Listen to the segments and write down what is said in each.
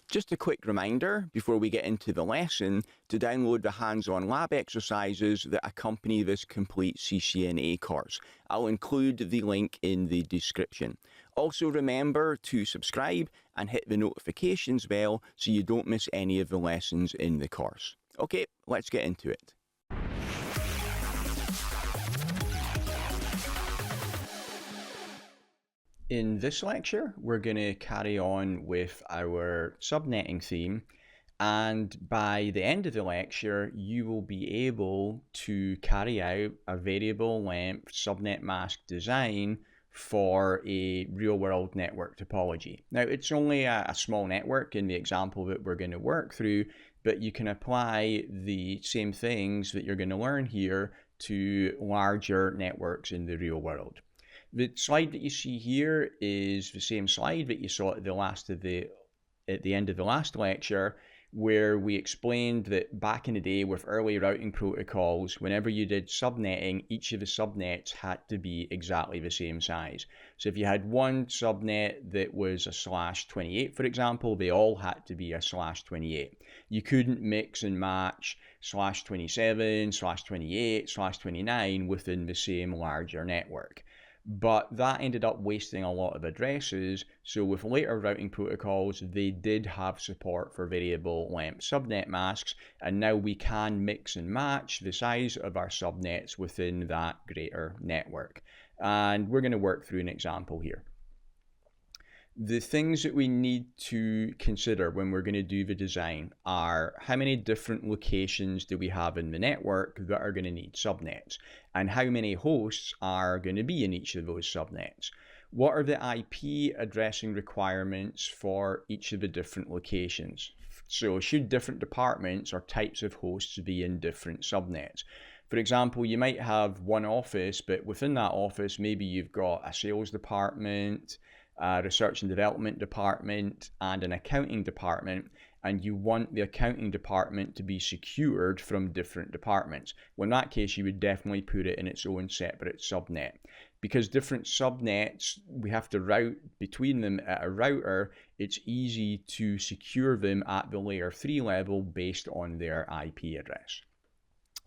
Just a quick reminder before we get into the lesson to download the hands-on lab exercises that accompany this complete CCNA course. I'll include the link in the description. Also remember to subscribe and hit the notifications bell so you don't miss any of the lessons in the course. Okay, let's get into it. In this lecture, we're going to carry on with our subnetting theme, and by the end of the lecture, you will be able to carry out a variable length subnet mask design for a real-world network topology. Now, it's only a small network in the example that we're going to work through, but you can apply the same things that you're going to learn here to larger networks in the real world. The slide that you see here is the same slide that you saw at the end of the last lecture, where we explained that back in the day with early routing protocols, whenever you did subnetting, each of the subnets had to be exactly the same size. So if you had one subnet that was a /28, for example, they all had to be a /28. You couldn't mix and match /27, /28, /29 within the same larger network. But that ended up wasting a lot of addresses, so with later routing protocols, they did have support for variable length subnet masks, and now we can mix and match the size of our subnets within that greater network. And we're going to work through an example here. The things that we need to consider when we're going to do the design are how many different locations do we have in the network that are going to need subnets, and how many hosts are going to be in each of those subnets. What are the IP addressing requirements for each of the different locations? So should different departments or types of hosts be in different subnets? For example, you might have one office, but within that office, maybe you've got a sales department, a research and development department, and an accounting department, and you want the accounting department to be secured from different departments. Well, in that case, you would definitely put it in its own separate subnet. Because different subnets, we have to route between them at a router, it's easy to secure them at the layer 3 level based on their IP address.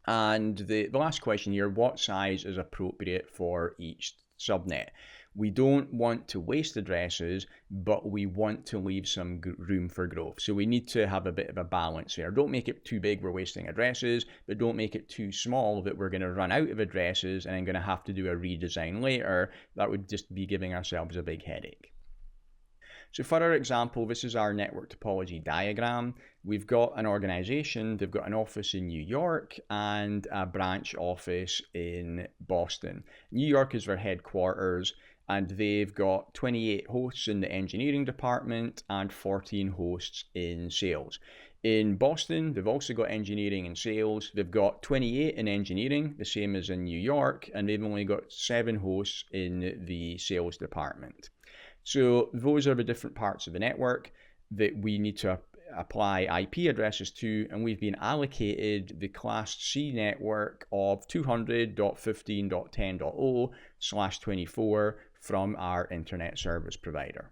And the last question here, what size is appropriate for each subnet? We don't want to waste addresses, but we want to leave some room for growth. So we need to have a bit of a balance here. Don't make it too big, we're wasting addresses, but don't make it too small that we're going to run out of addresses and I'm going to have to do a redesign later. That would just be giving ourselves a big headache. So for our example, this is our network topology diagram. We've got an organization, they've got an office in New York and a branch office in Boston. New York is their headquarters, and they've got 28 hosts in the engineering department and 14 hosts in sales. In Boston, they've also got engineering and sales. They've got 28 in engineering, the same as in New York, and they've only got 7 hosts in the sales department. So those are the different parts of the network that we need to apply IP addresses to, and we've been allocated the class C network of 200.15.10.0/24 from our internet service provider.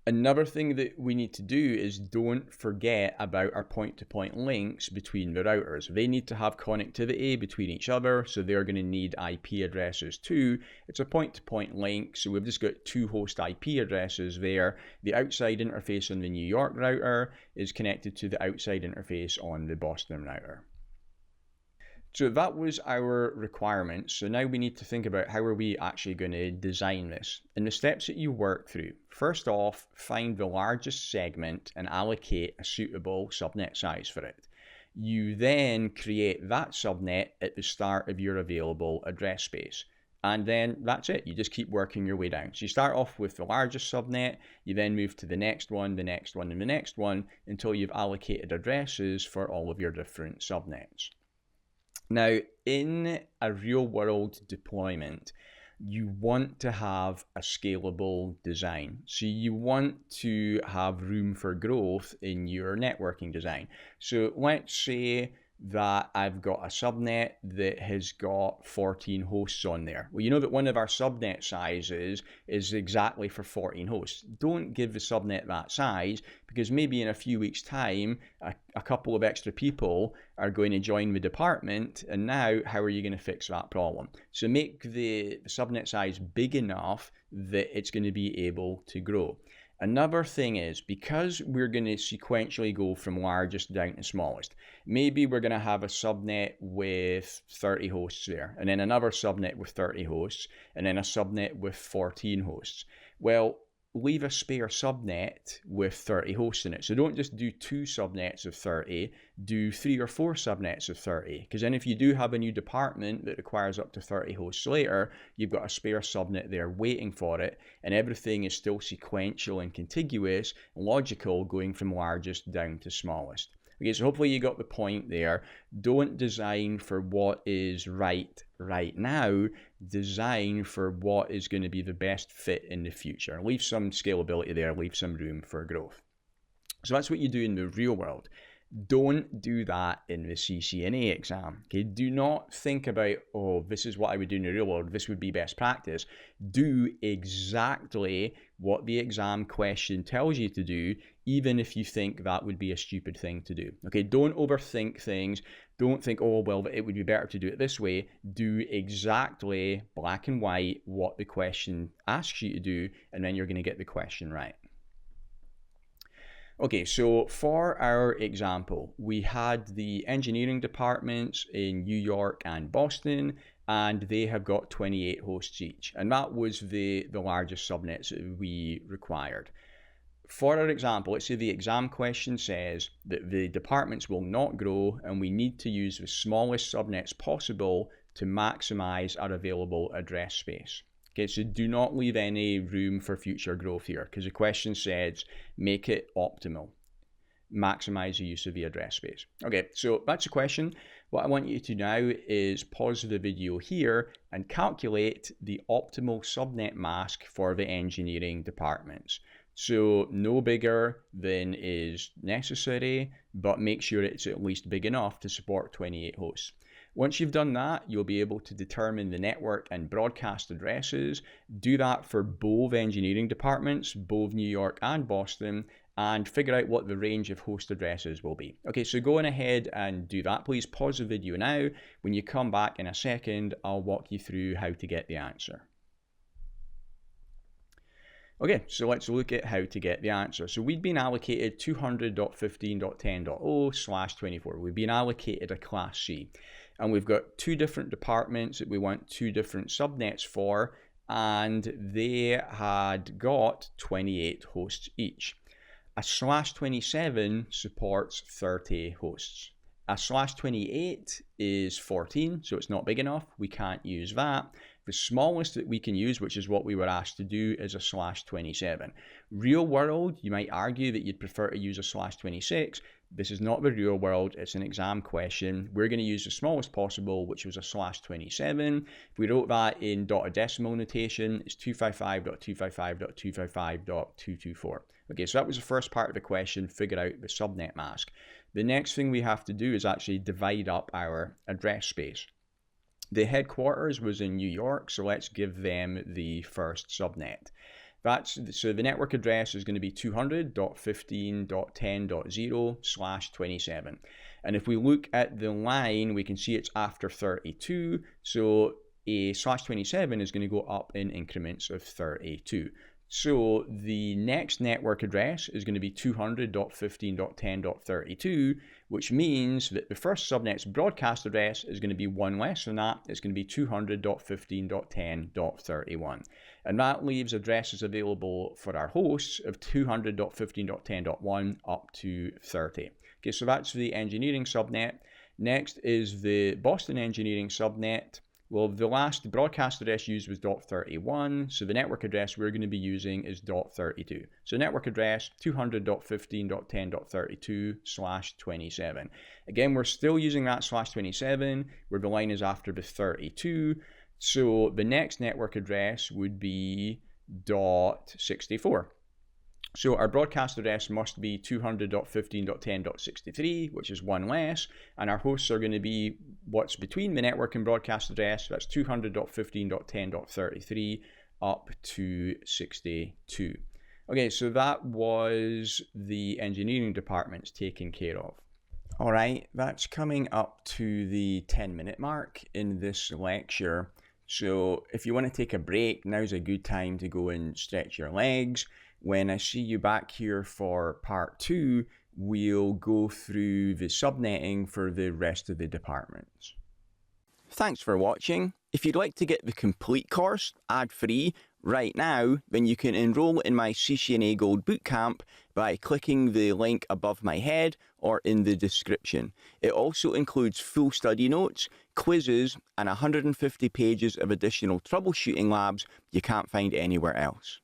Another thing that we need to do is don't forget about our point-to-point links between the routers. They need to have connectivity between each other, so they're going to need IP addresses too. It's a point-to-point link, so we've just got 2 host IP addresses there. The outside interface on the New York router is connected to the outside interface on the Boston router. So that was our requirements. So now we need to think about how are we actually going to design this. And the steps that you work through, first off, find the largest segment and allocate a suitable subnet size for it. You then create that subnet at the start of your available address space. And then that's it. You just keep working your way down. So you start off with the largest subnet, you then move to the next one, the next one, and the next one until you've allocated addresses for all of your different subnets. Now, in a real-world deployment, you want to have a scalable design. So you want to have room for growth in your networking design. So let's say that I've got a subnet that has got 14 hosts on there. Well, you know that one of our subnet sizes is exactly for 14 hosts. Don't give the subnet that size, because maybe in a few weeks' time, a couple of extra people are going to join the department, and now how are you going to fix that problem? So make the subnet size big enough that it's going to be able to grow. Another thing is, because we're going to sequentially go from largest down to smallest, maybe we're going to have a subnet with 30 hosts there, and then another subnet with 30 hosts, and then a subnet with 14 hosts. Well, leave a spare subnet with 30 hosts in it. So don't just do 2 subnets of 30, do 3 or 4 subnets of 30. Because then if you do have a new department that requires up to 30 hosts later, you've got a spare subnet there waiting for it, and everything is still sequential and contiguous, logical, going from largest down to smallest. Okay, so hopefully you got the point there. Don't design for what is right now. Design for what is going to be the best fit in the future. Leave some scalability there, leave some room for growth. So that's what you do in the real world. Don't do that in the CCNA exam. Okay, do not think about, oh, this is what I would do in the real world, this would be best practice. Do exactly what the exam question tells you to do, even if you think that would be a stupid thing to do. Okay, don't overthink things. Don't think, oh, well, it would be better to do it this way. Do exactly black and white what the question asks you to do, and then you're going to get the question right. Okay, so for our example, we had the engineering departments in New York and Boston, and they have got 28 hosts each. And that was the largest subnets that we required. For our example, let's say the exam question says that the departments will not grow, and we need to use the smallest subnets possible to maximize our available address space. Okay, so do not leave any room for future growth here, because the question says make it optimal. Maximize the use of the address space. Okay, so that's the question. What I want you to do now is pause the video here and calculate the optimal subnet mask for the engineering departments. So no bigger than is necessary, but make sure it's at least big enough to support 28 hosts. Once you've done that, you'll be able to determine the network and broadcast addresses. Do that for both engineering departments, both New York and Boston, and figure out what the range of host addresses will be. Okay, so go on ahead and do that. Please pause the video now. When you come back in a second, I'll walk you through how to get the answer. Okay, so let's look at how to get the answer. So we've been allocated 200.15.10.0/24. We've been allocated a class C. And we've got 2 different departments that we want 2 different subnets for, and they had got 28 hosts each. A /27 supports 30 hosts. A /28 is 14, so it's not big enough. We can't use that. The smallest that we can use, which is what we were asked to do, is a /27. Real world, you might argue that you'd prefer to use a /26. This is not the real world, it's an exam question. We're going to use the smallest possible, which was a /27. If we wrote that in dotted decimal notation, it's 255.255.255.224. Okay, so that was the first part of the question, figure out the subnet mask. The next thing we have to do is actually divide up our address space. The headquarters was in New York, so let's give them the first subnet. So the network address is going to be 200.15.10.0/27. And if we look at the line, we can see it's after 32. So a /27 is going to go up in increments of 32. So the next network address is going to be 200.15.10.32, which means that the first subnet's broadcast address is going to be one less than that. It's going to be 200.15.10.31. And that leaves addresses available for our hosts of 200.15.10.1 up to 30. Okay, so that's the engineering subnet. Next is the Boston engineering subnet. Well, the last broadcast address used was .31, so the network address we're going to be using is .32. So network address 200.15.10.32/27. Again, we're still using that /27, where the line is after the 32. So the next network address would be .64. So our broadcast address must be 200.15.10.63, which is one less, and our hosts are going to be what's between the network and broadcast address. That's 200.15.10.33 up to 62. Okay, so that was the engineering department's taken care of. All right, that's coming up to the 10-minute mark in this lecture. So if you want to take a break, now's a good time to go and stretch your legs. When I see you back here for part 2, we'll go through the subnetting for the rest of the departments. Thanks for watching. If you'd like to get the complete course ad-free right now, then you can enroll in my CCNA Gold Bootcamp by clicking the link above my head or in the description. It also includes full study notes, quizzes, and 150 pages of additional troubleshooting labs you can't find anywhere else.